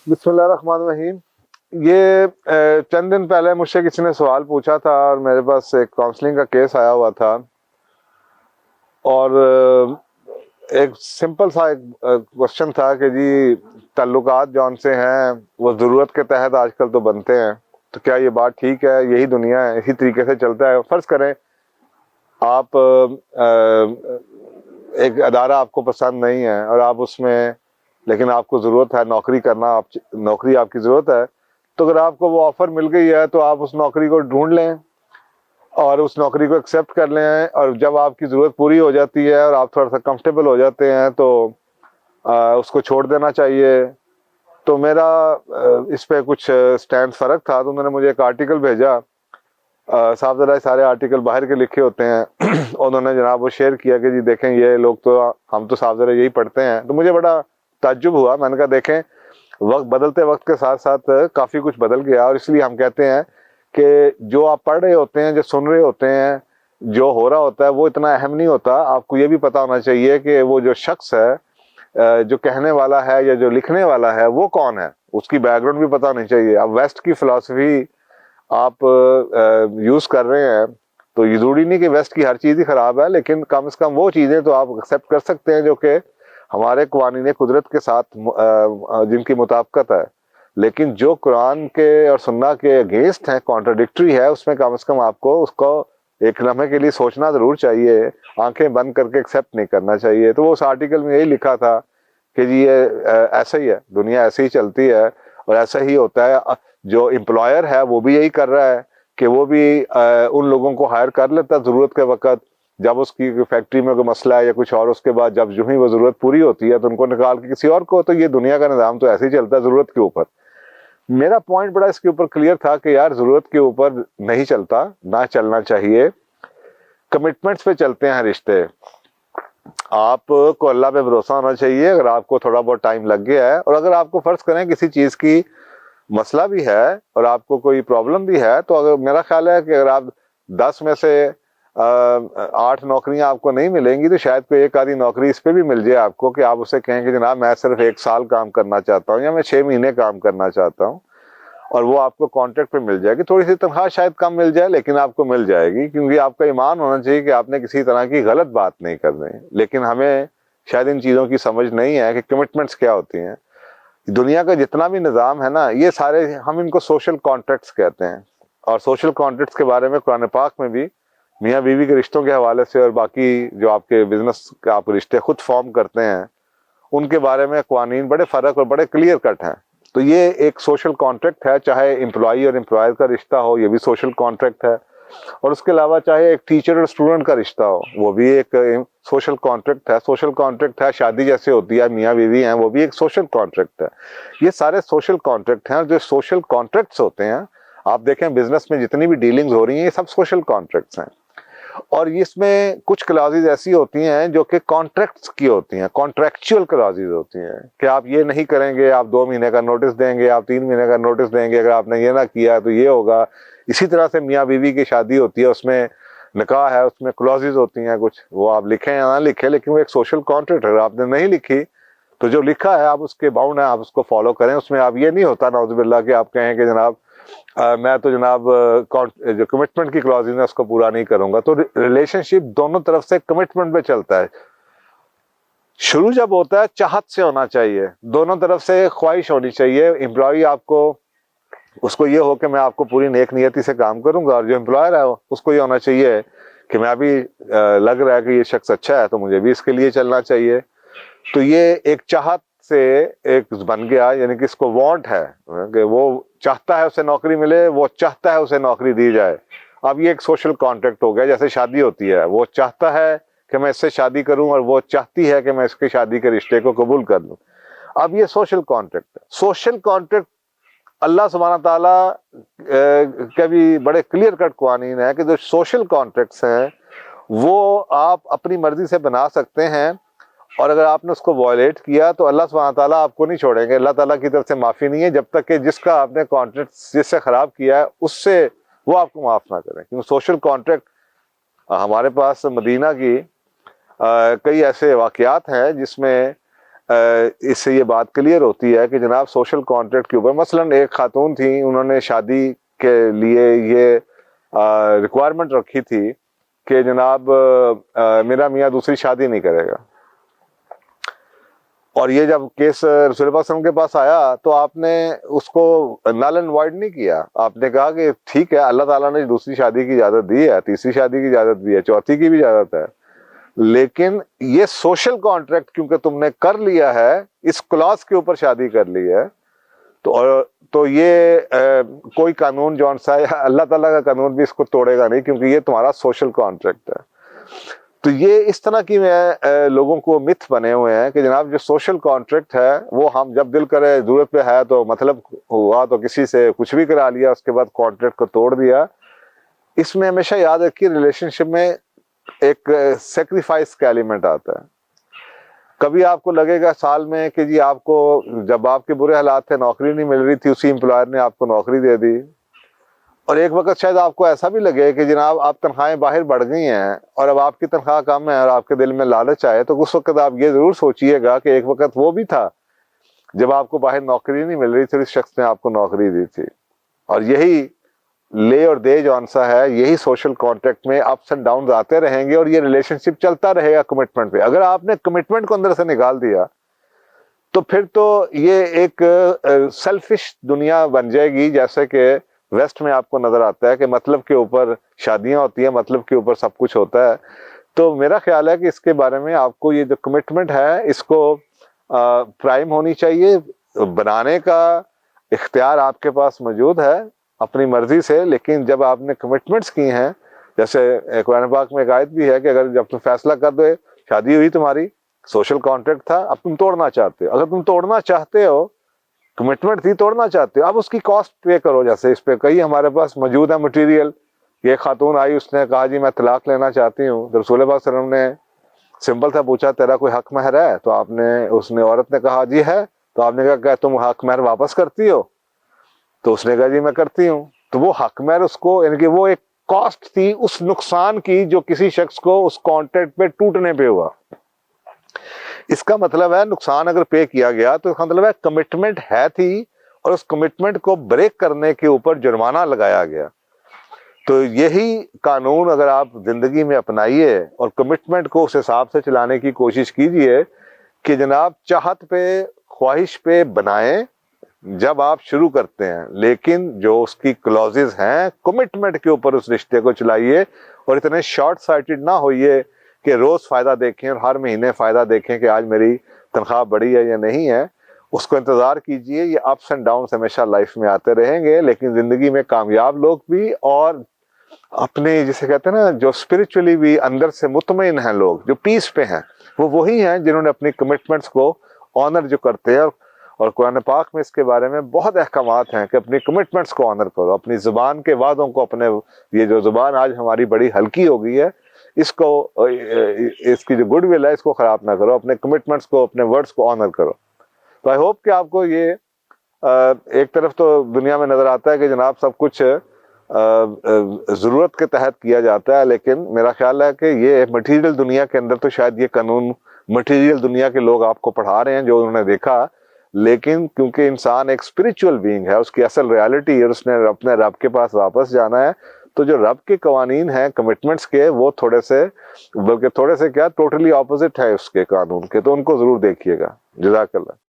بسم اللہ الرحمن الرحیم. یہ چند دن پہلے مجھ سے کسی نے سوال پوچھا تھا اور میرے پاس ایک کاؤنسلنگ کا کیس آیا ہوا تھا اور ایک سمپل سا ایک کوشچن تھا کہ جی تعلقات جون سے ہیں وہ ضرورت کے تحت آج کل تو بنتے ہیں، تو کیا یہ بات ٹھیک ہے؟ یہی دنیا ہے، اسی طریقے سے چلتا ہے. فرض کریں آپ ایک ادارہ آپ کو پسند نہیں ہے اور آپ اس میں، لیکن آپ کو ضرورت ہے نوکری کرنا، نوکری آپ کی ضرورت ہے، تو اگر آپ کو وہ آفر مل گئی ہے تو آپ اس نوکری کو ڈھونڈ لیں اور اس نوکری کو ایکسیپٹ کر لیں، اور جب آپ کی ضرورت پوری ہو جاتی ہے اور آپ تھوڑا سا کمفرٹیبل ہو جاتے ہیں تو اس کو چھوڑ دینا چاہیے. تو میرا اس پہ کچھ سٹینڈ فرق تھا، تو انہوں نے مجھے ایک آرٹیکل بھیجا. صاحب ذرا سارے آرٹیکل باہر کے لکھے ہوتے ہیں انہوں نے جناب وہ شیئر کیا کہ جی دیکھیں یہ لوگ تو، ہم تو صاحب ذرا یہی پڑھتے ہیں. تو مجھے بڑا تعجب ہوا. میں نے کہا دیکھیں وقت بدلتے وقت کے ساتھ ساتھ کافی کچھ بدل گیا، اور اس لیے ہم کہتے ہیں کہ جو آپ پڑھ رہے ہوتے ہیں، جو سن رہے ہوتے ہیں، جو ہو رہا ہوتا ہے وہ اتنا اہم نہیں ہوتا. آپ کو یہ بھی پتا ہونا چاہیے کہ وہ جو شخص ہے جو کہنے والا ہے یا جو لکھنے والا ہے وہ کون ہے، اس کی بیک گراؤنڈ بھی پتا ہونی چاہیے. اب ویسٹ کی فلسفی آپ یوز کر رہے ہیں تو یہ ضروری نہیں کہ ویسٹ کی ہر چیز ہی خراب ہے، لیکن کم از کم وہ چیزیں تو آپ ایکسیپٹ کر سکتے ہیں جو کہ ہمارے قوانین قدرت کے ساتھ جن کی مطابقت ہے. لیکن جو قرآن کے اور سنہ کے اگینسٹ ہیں، کانٹراڈکٹری ہے، اس میں کم از کم آپ کو اس کو ایک لمحے کے لیے سوچنا ضرور چاہیے، آنکھیں بند کر کے ایکسیپٹ نہیں کرنا چاہیے. تو وہ اس آرٹیکل میں یہی لکھا تھا کہ جی یہ ایسا ہی ہے، دنیا ایسے ہی چلتی ہے اور ایسا ہی ہوتا ہے. جو امپلائر ہے وہ بھی یہی کر رہا ہے کہ وہ بھی ان لوگوں کو ہائر کر لیتا ہے ضرورت کے وقت، جب اس کی فیکٹری میں کوئی مسئلہ ہے یا کچھ اور، اس کے بعد جب جو ہی وہ ضرورت پوری ہوتی ہے تو ان کو نکال کے کسی اور کو. تو یہ دنیا کا نظام تو ایسے ہی چلتا ہے ضرورت کے اوپر. میرا پوائنٹ بڑا اس کے اوپر کلیئر تھا کہ یار ضرورت کے اوپر نہیں چلتا، نہ چلنا چاہیے. کمٹمنٹس پہ چلتے ہیں رشتے. آپ کو اللہ پہ بھروسہ ہونا چاہیے. اگر آپ کو تھوڑا بہت ٹائم لگ گیا ہے، اور اگر آپ کو فرض کریں کسی چیز کی مسئلہ بھی ہے اور آپ کو کوئی پرابلم بھی ہے، تو اگر میرا خیال ہے کہ اگر آپ 10 میں سے 8 نوکریاں آپ کو نہیں ملیں گی تو شاید کوئی ایک آدھی نوکری اس پہ بھی مل جائے آپ کو کہ آپ اسے کہیں کہ جناب میں صرف 1 سال کام کرنا چاہتا ہوں یا میں 6 مہینے کام کرنا چاہتا ہوں، اور وہ آپ کو کانٹریکٹ پہ مل جائے گی. تھوڑی سی تنخواہ شاید کم مل جائے لیکن آپ کو مل جائے گی، کیونکہ آپ کا ایمان ہونا چاہیے کہ آپ نے کسی طرح کی غلط بات نہیں کرنی. لیکن ہمیں شاید ان چیزوں کی سمجھ نہیں ہے کہ کمٹمنٹس کیا ہوتی ہیں. دنیا کا جتنا بھی نظام ہے نا، یہ سارے ہم ان کو سوشل کانٹریکٹس کہتے ہیں. اور سوشل کانٹریکٹس کے بارے میں قرآن پاک میں بھی میاں بیوی کے رشتوں کے حوالے سے اور باقی جو آپ کے بزنس کے آپ رشتے خود فارم کرتے ہیں ان کے بارے میں قوانین بڑے فرق اور بڑے کلیئر کٹ ہیں. تو یہ ایک سوشل کانٹریکٹ ہے، چاہے امپلائی اور امپلائر کا رشتہ ہو یہ بھی سوشل کانٹریکٹ ہے، اور اس کے علاوہ چاہے ایک ٹیچر اور اسٹوڈنٹ کا رشتہ ہو وہ بھی ایک سوشل کانٹریکٹ ہے. سوشل کانٹریکٹ ہے شادی جیسے ہوتی ہے، میاں بیوی ہیں، وہ بھی ایک سوشل کانٹریکٹ ہے. یہ سارے سوشل کانٹریکٹ ہیں. اور جو سوشل کانٹریکٹس ہوتے ہیں، آپ دیکھیں بزنس میں جتنی بھی ڈیلنگز ہو رہی ہیں یہ سب سوشل کانٹریکٹس ہیں. اور اس میں کچھ کلازز ایسی ہوتی ہیں جو کہ کانٹریکٹس کی ہوتی ہیں، کانٹریکچوئل کلازز ہوتی ہیں کہ آپ یہ نہیں کریں گے، آپ 2 مہینے کا نوٹس دیں گے، آپ 3 مہینے کا نوٹس دیں گے، اگر آپ نے یہ نہ کیا تو یہ ہوگا. اسی طرح سے میاں بیوی کی شادی ہوتی ہے، اس میں نکاح ہے، اس میں کلازز ہوتی ہیں کچھ، وہ آپ لکھیں یا نہ لکھیں لیکن وہ ایک سوشل کانٹریکٹ ہے. اگر آپ نے نہیں لکھی تو جو لکھا ہے آپ اس کے باؤنڈ ہیں، آپ اس کو فالو کریں. اس میں آپ یہ نہیں ہوتا نعوذ باللہ کہ آپ کہیں کہ جناب میں تو جناب جو کمٹمنٹ کی کلوز ہے اس کو پورا نہیں کروں گا. تو ریلیشن شپ دونوں طرف سے کمٹمنٹ پہ چلتا ہے. شروع جب ہوتا ہے چاہت سے ہونا چاہیے، دونوں طرف سے خواہش ہونی چاہیے. امپلائی آپ کو، اس کو یہ ہو کہ میں آپ کو پوری نیک نیتی سے کام کروں گا، اور جو امپلائر ہے اس کو یہ ہونا چاہیے کہ میں ابھی لگ رہا ہے کہ یہ شخص اچھا ہے تو مجھے بھی اس کے لیے چلنا چاہیے. تو یہ ایک چاہت سے ایک بن گیا، یعنی کہ اس کو وانٹ ہے کہ وہ چاہتا ہے اسے نوکری ملے، وہ چاہتا ہے اسے نوکری دی جائے. اب یہ ایک سوشل کانٹریکٹ ہو گیا. جیسے شادی ہوتی ہے، وہ چاہتا ہے کہ میں اس سے شادی کروں اور وہ چاہتی ہے کہ میں اس کی شادی کے رشتے کو قبول کر لوں. اب یہ سوشل کانٹریکٹ ہے. سوشل کانٹریکٹ اللہ سبحانہ تعالیٰ کے بھی بڑے کلیئر کٹ قوانین ہے کہ جو سوشل کانٹریکٹس ہیں وہ آپ اپنی مرضی سے بنا سکتے ہیں، اور اگر آپ نے اس کو وائلیٹ کیا تو اللہ سبحانہ تعالیٰ آپ کو نہیں چھوڑیں گے. اللہ تعالیٰ کی طرف سے معافی نہیں ہے جب تک کہ جس کا آپ نے کانٹریکٹ جس سے خراب کیا ہے اس سے وہ آپ کو معاف نہ کریں. کیونکہ سوشل کانٹریکٹ ہمارے پاس مدینہ کی کئی ایسے واقعات ہیں جس میں اس سے یہ بات کلیئر ہوتی ہے کہ جناب سوشل کانٹریکٹ کے اوپر مثلاً ایک خاتون تھیں، انہوں نے شادی کے لیے یہ ریکوائرمنٹ رکھی تھی کہ جناب میرا میاں دوسری شادی نہیں کرے گا، اور یہ جب کیس رسول اللہ صلی اللہ علیہ وسلم کے پاس آیا تو آپ نے اس کو نل اینڈ وائڈ نہیں کیا، آپ نے کہا کہ ٹھیک ہے اللہ تعالیٰ نے دوسری شادی کی اجازت دی ہے، تیسری شادی کی اجازت دی ہے، چوتھی کی بھی اجازت ہے، لیکن یہ سوشل کانٹریکٹ کیونکہ تم نے کر لیا ہے، اس کلاس کے اوپر شادی کر لی ہے، تو یہ کوئی قانون جون سا ہے اللہ تعالیٰ کا قانون بھی اس کو توڑے گا نہیں، کیونکہ یہ تمہارا سوشل کانٹریکٹ ہے۔ تو یہ اس طرح کی لوگوں کو متھ بنے ہوئے ہیں کہ جناب جو سوشل کانٹریکٹ ہے وہ ہم جب دل کرے ضرورت پہ ہے تو مطلب ہوا تو کسی سے کچھ بھی کرا لیا، اس کے بعد کانٹریکٹ کو توڑ دیا۔ اس میں ہمیشہ یاد رکھیے ریلیشن شپ میں ایک سیکریفائس کا ایلیمنٹ آتا ہے۔ کبھی آپ کو لگے گا سال میں کہ جی آپ کو جب آپ کے برے حالات تھے نوکری نہیں مل رہی تھی، اسی امپلائر نے آپ کو نوکری دے دی، اور ایک وقت شاید آپ کو ایسا بھی لگے کہ جناب آپ تنخواہیں باہر بڑھ گئی ہیں اور اب آپ کی تنخواہ کم ہے اور آپ کے دل میں لالچ آئے، تو اس وقت آپ یہ ضرور سوچیے گا کہ ایک وقت وہ بھی تھا جب آپ کو باہر نوکری نہیں مل رہی تھی، اس شخص نے آپ کو نوکری دی تھی۔ اور یہی لے اور دے جو آنسا ہے، یہی سوشل کانٹریکٹ میں اپس اینڈ ڈاؤنز آتے رہیں گے، اور یہ ریلیشن شپ چلتا رہے گا کمٹمنٹ پہ۔ اگر آپ نے کمٹمنٹ کو اندر سے نکال دیا تو پھر تو یہ ایک سیلفش دنیا بن جائے گی، جیسے کہ ویسٹ میں آپ کو نظر آتا ہے کہ مطلب کے اوپر شادیاں ہوتی ہیں، مطلب کے اوپر سب کچھ ہوتا ہے۔ تو میرا خیال ہے کہ اس کے بارے میں آپ کو یہ جو کمٹمنٹ ہے اس کو پرائم ہونی چاہیے، بنانے کا اختیار آپ کے پاس موجود ہے اپنی مرضی سے، لیکن جب آپ نے کمٹمنٹس کی ہیں، جیسے قرآن پاک میں ایک آیت بھی ہے کہ اگر جب تم فیصلہ کر دو، شادی ہوئی تمہاری، سوشل کانٹریکٹ تھا، اب تم توڑنا چاہتے ہو، اگر تم توڑنا چاہتے ہو، کمٹمنٹ تھی توڑنا چاہتے ہو، اب اس کی کاسٹ پے کرو۔ جیسے اس پہ کئی ہمارے پاس موجود ہے مٹیریل، یہ خاتون آئی، اس نے کہا جی میں طلاق لینا چاہتی ہوں، تو رسول اللہ صلی اللہ علیہ وسلم نے سمپل تھا پوچھا تیرا کوئی حق مہر ہے؟ تو آپ نے عورت نے کہا جی ہے، تو آپ نے کہا کہ تم حق مہر واپس کرتی ہو؟ تو اس نے کہا جی میں کرتی ہوں۔ تو وہ حق مہر اس کو، یعنی کہ وہ ایک کاسٹ تھی اس نقصان کی جو کسی شخص کو اس کانٹریکٹ پہ ٹوٹنے پہ ہوا۔ اس کا مطلب ہے نقصان اگر پے کیا گیا تو اس کا مطلب ہے کمٹمنٹ ہے تھی، اور اس کمٹمنٹ کو بریک کرنے کے اوپر جرمانہ لگایا گیا۔ تو یہی قانون اگر آپ زندگی میں اپنائیے اور کمٹمنٹ کو اس حساب سے چلانے کی کوشش کیجئے کہ جناب چاہت پہ، خواہش پہ بنائیں جب آپ شروع کرتے ہیں، لیکن جو اس کی کلوزز ہیں کمٹمنٹ کے اوپر اس رشتے کو چلائیے، اور اتنے شارٹ سائٹڈ نہ ہوئیے کہ روز فائدہ دیکھیں اور ہر مہینے فائدہ دیکھیں کہ آج میری تنخواہ بڑی ہے یا نہیں ہے۔ اس کو انتظار کیجئے، یہ اپس اینڈ ڈاؤنس ہمیشہ لائف میں آتے رہیں گے، لیکن زندگی میں کامیاب لوگ بھی اور اپنے جسے کہتے ہیں نا جو اسپرچولی بھی اندر سے مطمئن ہیں لوگ، جو پیس پہ ہیں، وہ وہی ہیں جنہوں نے اپنی کمٹمنٹس کو آنر جو کرتے ہیں۔ اور قرآن پاک میں اس کے بارے میں بہت احکامات ہیں کہ اپنی کمٹمنٹس کو آنر کرو، اپنی زبان کے وعدوں کو، اپنے یہ جو زبان آج ہماری بڑی ہلکی ہو گئی ہے، اس کو، اس کی جو گڈ ول ہے اس کو خراب نہ کرو، اپنے کمٹمنٹس کو، اپنے ورڈز کو آنر کرو۔ تو آئی ہوپ کہ آپ کو یہ ایک طرف تو دنیا میں نظر آتا ہے کہ جناب سب کچھ ضرورت کے تحت کیا جاتا ہے، لیکن میرا خیال ہے کہ یہ مٹیریل دنیا کے اندر تو شاید یہ قانون مٹیریل دنیا کے لوگ آپ کو پڑھا رہے ہیں جو انہوں نے دیکھا، لیکن کیونکہ انسان ایک اسپرچول بینگ ہے، اس کی اصل ریالٹی اور اس نے اپنے رب کے پاس واپس جانا ہے، تو جو رب کے قوانین ہیں کمٹمنٹس کے، وہ تھوڑے سے، بلکہ تھوڑے سے کیا ٹوٹلی اپوزٹ ہے اس کے قانون کے، تو ان کو ضرور دیکھیے گا۔ جزاک اللہ۔